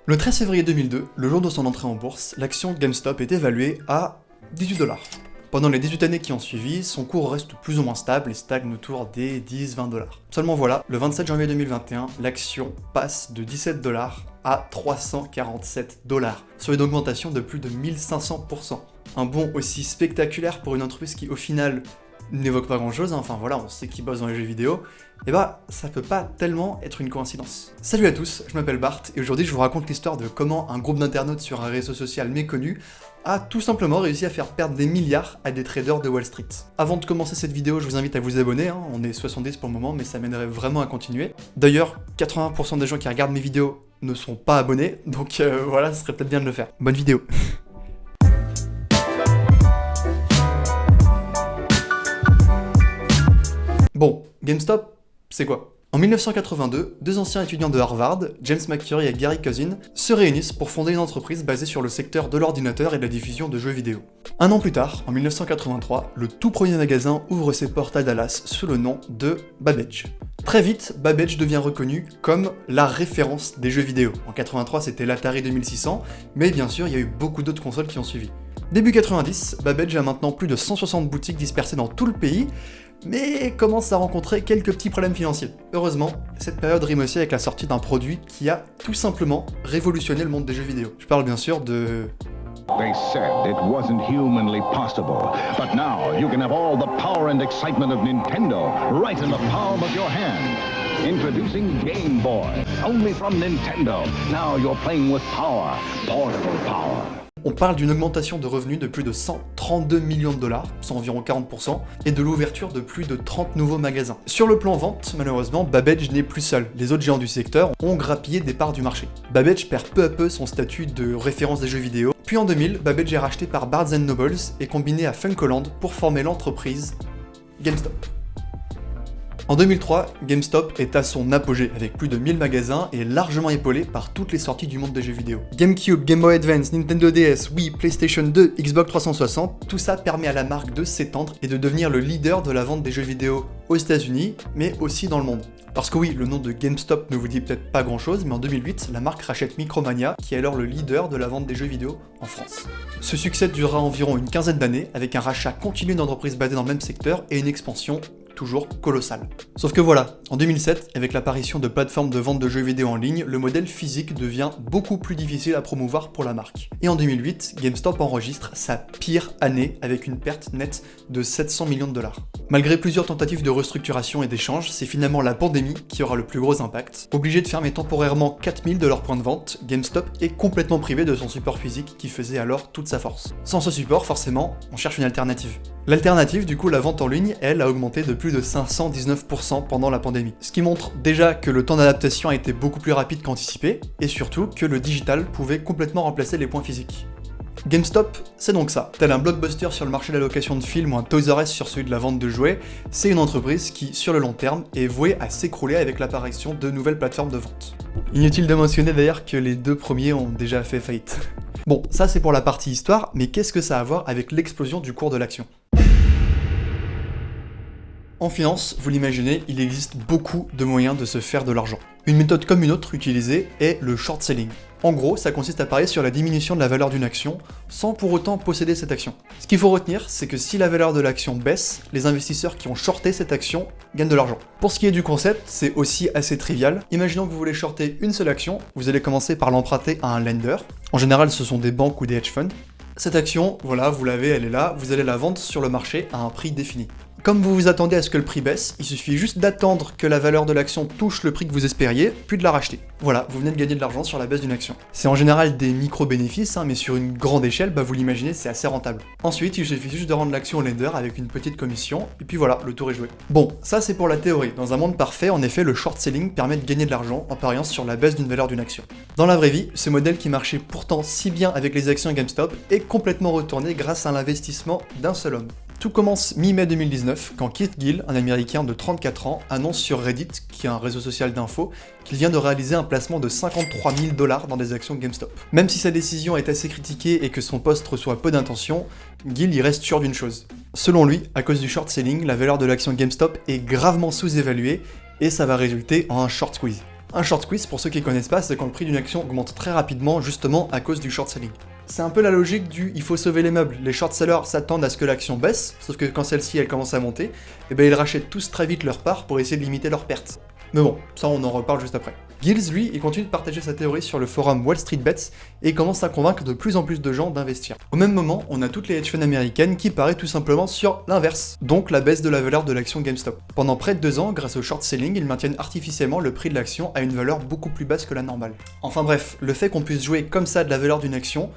Le 13 février 2002, le jour de son entrée en bourse, l'action GameStop est évaluée à 18$. Pendant les 18 années qui ont suivi, son cours reste plus ou moins stable et stagne autour des 10-20$. Seulement voilà, le 27 janvier 2021, l'action passe de 17$ à 347$, soit une augmentation de plus de 1500%. Un bond aussi spectaculaire pour une entreprise qui au final n'évoque pas grand chose, enfin voilà, on sait qu'ils bossent dans les jeux vidéo, et bah ça peut pas tellement être une coïncidence. Salut à tous, je m'appelle Bart, et aujourd'hui je vous raconte l'histoire de comment un groupe d'internautes sur un réseau social méconnu a tout simplement réussi à faire perdre des milliards à des traders de Wall Street. Avant de commencer cette vidéo, je vous invite à vous abonner, on est 70 pour le moment, mais ça m'aiderait vraiment à continuer. D'ailleurs, 80% des gens qui regardent mes vidéos ne sont pas abonnés, donc voilà, ce serait peut-être bien de le faire. Bonne vidéo. Bon, GameStop, c'est quoi? En 1982, deux anciens étudiants de Harvard, James McCurry et Gary Cousin, se réunissent pour fonder une entreprise basée sur le secteur de l'ordinateur et de la diffusion de jeux vidéo. Un an plus tard, en 1983, le tout premier magasin ouvre ses portes à Dallas sous le nom de Babbage. Très vite, Babbage devient reconnu comme la référence des jeux vidéo. En 83, c'était l'Atari 2600, mais bien sûr, il y a eu beaucoup d'autres consoles qui ont suivi. Début 90, Babbage a maintenant plus de 160 boutiques dispersées dans tout le pays, mais commence à rencontrer quelques petits problèmes financiers. Heureusement, cette période rime aussi avec la sortie d'un produit qui a tout simplement révolutionné le monde des jeux vidéo. Je parle bien sûr de... They said it wasn't humanly possible, but now you can have all the power and excitement of Nintendo right in the palm of your hand. Introducing Game Boy, only from Nintendo. Now you're playing with power, portable power. On parle d'une augmentation de revenus de plus de 132 millions de dollars, soit environ 40%, et de l'ouverture de plus de 30 nouveaux magasins. Sur le plan vente, malheureusement, Babbage n'est plus seul. Les autres géants du secteur ont grappillé des parts du marché. Babbage perd peu à peu son statut de référence des jeux vidéo. Puis en 2000, Babbage est racheté par Barnes & Noble et combiné à Funcoland pour former l'entreprise GameStop. En 2003, GameStop est à son apogée, avec plus de 1000 magasins et largement épaulé par toutes les sorties du monde des jeux vidéo. GameCube, Game Boy Advance, Nintendo DS, Wii, PlayStation 2, Xbox 360, tout ça permet à la marque de s'étendre et de devenir le leader de la vente des jeux vidéo aux États-Unis, mais aussi dans le monde. Parce que oui, le nom de GameStop ne vous dit peut-être pas grand chose, mais en 2008, la marque rachète Micromania, qui est alors le leader de la vente des jeux vidéo en France. Ce succès durera environ une quinzaine d'années, avec un rachat continu d'entreprises basées dans le même secteur et une expansion toujours colossal. Sauf que voilà, en 2007, avec l'apparition de plateformes de vente de jeux vidéo en ligne, le modèle physique devient beaucoup plus difficile à promouvoir pour la marque. Et en 2008, GameStop enregistre sa pire année avec une perte nette de 700 millions de dollars. Malgré plusieurs tentatives de restructuration et d'échange, c'est finalement la pandémie qui aura le plus gros impact. Obligé de fermer temporairement 4000 de leurs points de vente, GameStop est complètement privé de son support physique qui faisait alors toute sa force. Sans ce support, forcément, on cherche une alternative. L'alternative, du coup, la vente en ligne, elle, a augmenté de plus de 519% pendant la pandémie. Ce qui montre déjà que le temps d'adaptation a été beaucoup plus rapide qu'anticipé, et surtout que le digital pouvait complètement remplacer les points physiques. GameStop, c'est donc ça. Tel un blockbuster sur le marché de la location de films ou un Toys R Us sur celui de la vente de jouets, c'est une entreprise qui, sur le long terme, est vouée à s'écrouler avec l'apparition de nouvelles plateformes de vente. Inutile de mentionner d'ailleurs que les deux premiers ont déjà fait faillite. Bon, ça c'est pour la partie histoire, mais qu'est-ce que ça a à voir avec l'explosion du cours de l'action ? En finance, vous l'imaginez, il existe beaucoup de moyens de se faire de l'argent. Une méthode comme une autre utilisée est le short selling. En gros, ça consiste à parier sur la diminution de la valeur d'une action sans pour autant posséder cette action. Ce qu'il faut retenir, c'est que si la valeur de l'action baisse, les investisseurs qui ont shorté cette action gagnent de l'argent. Pour ce qui est du concept, c'est aussi assez trivial. Imaginons que vous voulez shorter une seule action, vous allez commencer par l'emprunter à un lender. En général, ce sont des banques ou des hedge funds. Cette action, voilà, vous l'avez, elle est là, vous allez la vendre sur le marché à un prix défini. Comme vous vous attendez à ce que le prix baisse, il suffit juste d'attendre que la valeur de l'action touche le prix que vous espériez, puis de la racheter. Voilà, vous venez de gagner de l'argent sur la baisse d'une action. C'est en général des micro-bénéfices, mais sur une grande échelle, vous l'imaginez, c'est assez rentable. Ensuite, il suffit juste de rendre l'action au lender avec une petite commission, et puis voilà, le tour est joué. Bon, ça c'est pour la théorie. Dans un monde parfait, en effet, le short selling permet de gagner de l'argent en pariant sur la baisse d'une valeur d'une action. Dans la vraie vie, ce modèle qui marchait pourtant si bien avec les actions GameStop est complètement retourné grâce à l'investissement d'un seul homme. Tout commence mi-mai 2019, quand Keith Gill, un américain de 34 ans, annonce sur Reddit, qui est un réseau social d'infos, qu'il vient de réaliser un placement de 53 000 $ dans des actions GameStop. Même si sa décision est assez critiquée et que son poste reçoit peu d'attention, Gill y reste sûr d'une chose. Selon lui, à cause du short selling, la valeur de l'action GameStop est gravement sous-évaluée et ça va résulter en un short squeeze. Un short squeeze, pour ceux qui ne connaissent pas, c'est quand le prix d'une action augmente très rapidement, justement à cause du short selling. C'est un peu la logique du il faut sauver les meubles. Les short sellers s'attendent à ce que l'action baisse, sauf que quand celle-ci elle commence à monter, et ben ils rachètent tous très vite leur part pour essayer de limiter leurs pertes. Mais bon, ça on en reparle juste après. Gilles, lui, il continue de partager sa théorie sur le forum Wall Street Bets et commence à convaincre de plus en plus de gens d'investir. Au même moment, on a toutes les hedge funds américaines qui parient tout simplement sur l'inverse, donc la baisse de la valeur de l'action GameStop. Pendant près de 2 ans, grâce au short selling, ils maintiennent artificiellement le prix de l'action à une valeur beaucoup plus basse que la normale. Enfin bref, le fait qu'on puisse jouer comme ça de la valeur d'une action,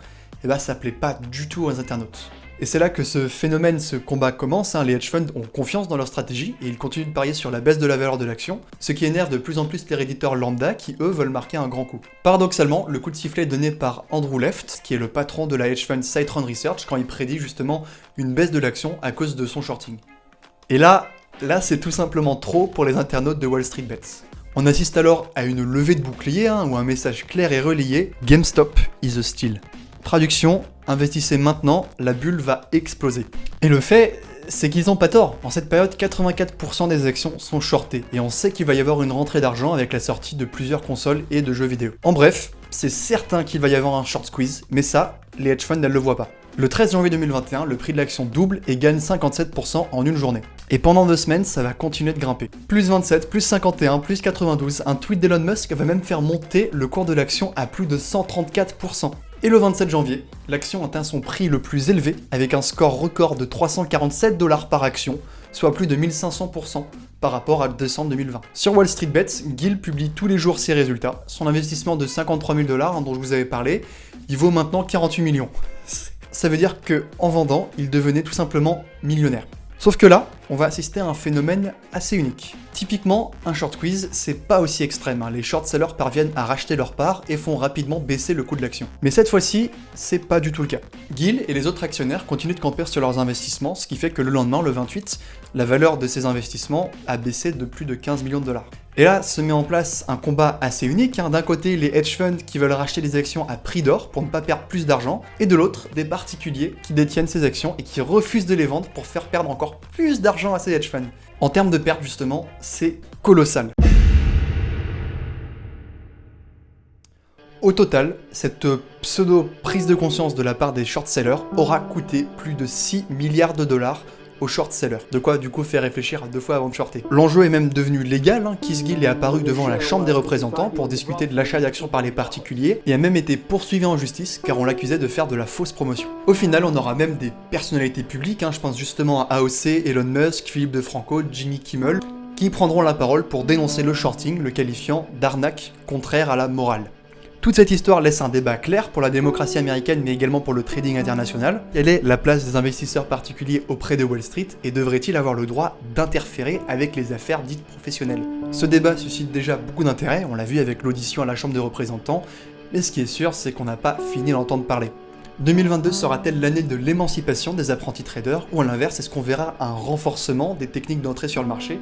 eh ben ça plaît pas du tout aux internautes. Et c'est là que ce phénomène, ce combat commence, les hedge funds ont confiance dans leur stratégie et ils continuent de parier sur la baisse de la valeur de l'action, ce qui énerve de plus en plus les réditeurs lambda qui eux veulent marquer un grand coup. Paradoxalement, le coup de sifflet est donné par Andrew Left, qui est le patron de la hedge fund Citron Research, quand il prédit justement une baisse de l'action à cause de son shorting. Et là c'est tout simplement trop pour les internautes de Wall Street Bets. On assiste alors à une levée de bouclier, ou un message clair et relayé, GameStop is a steal. Traduction, investissez maintenant, la bulle va exploser. Et le fait, c'est qu'ils ont pas tort. En cette période, 84% des actions sont shortées, et on sait qu'il va y avoir une rentrée d'argent avec la sortie de plusieurs consoles et de jeux vidéo. En bref, c'est certain qu'il va y avoir un short squeeze, mais ça, les hedge funds ne le voient pas. Le 13 janvier 2021, le prix de l'action double et gagne 57% en une journée. Et pendant 2 semaines, ça va continuer de grimper. Plus 27, plus 51, plus 92, un tweet d'Elon Musk va même faire monter le cours de l'action à plus de 134%. Et le 27 janvier, l'action atteint son prix le plus élevé avec un score record de 347$ par action, soit plus de 1500% par rapport à décembre 2020. Sur Wall Street Bets, Gil publie tous les jours ses résultats. Son investissement de 53 000$, dont je vous avais parlé, il vaut maintenant 48 millions. Ça veut dire que en vendant, il devenait tout simplement millionnaire. Sauf que là, on va assister à un phénomène assez unique. Typiquement, un short squeeze, c'est pas aussi extrême. Les short sellers parviennent à racheter leur part et font rapidement baisser le coût de l'action. Mais cette fois-ci, c'est pas du tout le cas. Gil et les autres actionnaires continuent de camper sur leurs investissements, ce qui fait que le lendemain, le 28, la valeur de ces investissements a baissé de plus de 15 millions de dollars. Et là, se met en place un combat assez unique. D'un côté, les hedge funds qui veulent racheter les actions à prix d'or pour ne pas perdre plus d'argent, et de l'autre, des particuliers qui détiennent ces actions et qui refusent de les vendre pour faire perdre encore plus d'argent à ces hedge funds. En termes de pertes, justement, c'est colossal. Au total, cette pseudo-prise de conscience de la part des short sellers aura coûté plus de 6 milliards de dollars aux short sellers. De quoi du coup faire réfléchir à 2 fois avant de shorter. L'enjeu est même devenu légal, Keith Gill est apparu devant la Chambre des représentants pour discuter de l'achat d'actions par les particuliers et a même été poursuivi en justice car on l'accusait de faire de la fausse promotion. Au final, on aura même des personnalités publiques, je pense justement à AOC, Elon Musk, Philippe DeFranco, Jimmy Kimmel, qui prendront la parole pour dénoncer le shorting, le qualifiant d'arnaque contraire à la morale. Toute cette histoire laisse un débat clair pour la démocratie américaine mais également pour le trading international. Quelle est la place des investisseurs particuliers auprès de Wall Street et devraient-ils avoir le droit d'interférer avec les affaires dites professionnelles? Ce débat suscite déjà beaucoup d'intérêt, on l'a vu avec l'audition à la Chambre des représentants, mais ce qui est sûr c'est qu'on n'a pas fini d'entendre parler. 2022 sera-t-elle l'année de l'émancipation des apprentis traders ou à l'inverse est-ce qu'on verra un renforcement des techniques d'entrée sur le marché?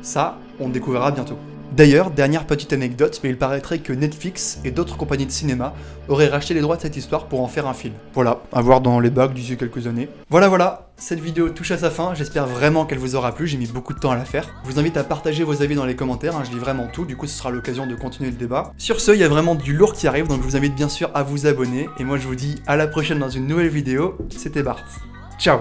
Ça, on le découvrira bientôt. D'ailleurs, dernière petite anecdote, mais il paraîtrait que Netflix et d'autres compagnies de cinéma auraient racheté les droits de cette histoire pour en faire un film. Voilà, à voir dans les bacs d'ici quelques années. Voilà, cette vidéo touche à sa fin, j'espère vraiment qu'elle vous aura plu, j'ai mis beaucoup de temps à la faire. Je vous invite à partager vos avis dans les commentaires, je lis vraiment tout, du coup ce sera l'occasion de continuer le débat. Sur ce, il y a vraiment du lourd qui arrive, donc je vous invite bien sûr à vous abonner, et moi je vous dis à la prochaine dans une nouvelle vidéo, c'était Bart. Ciao.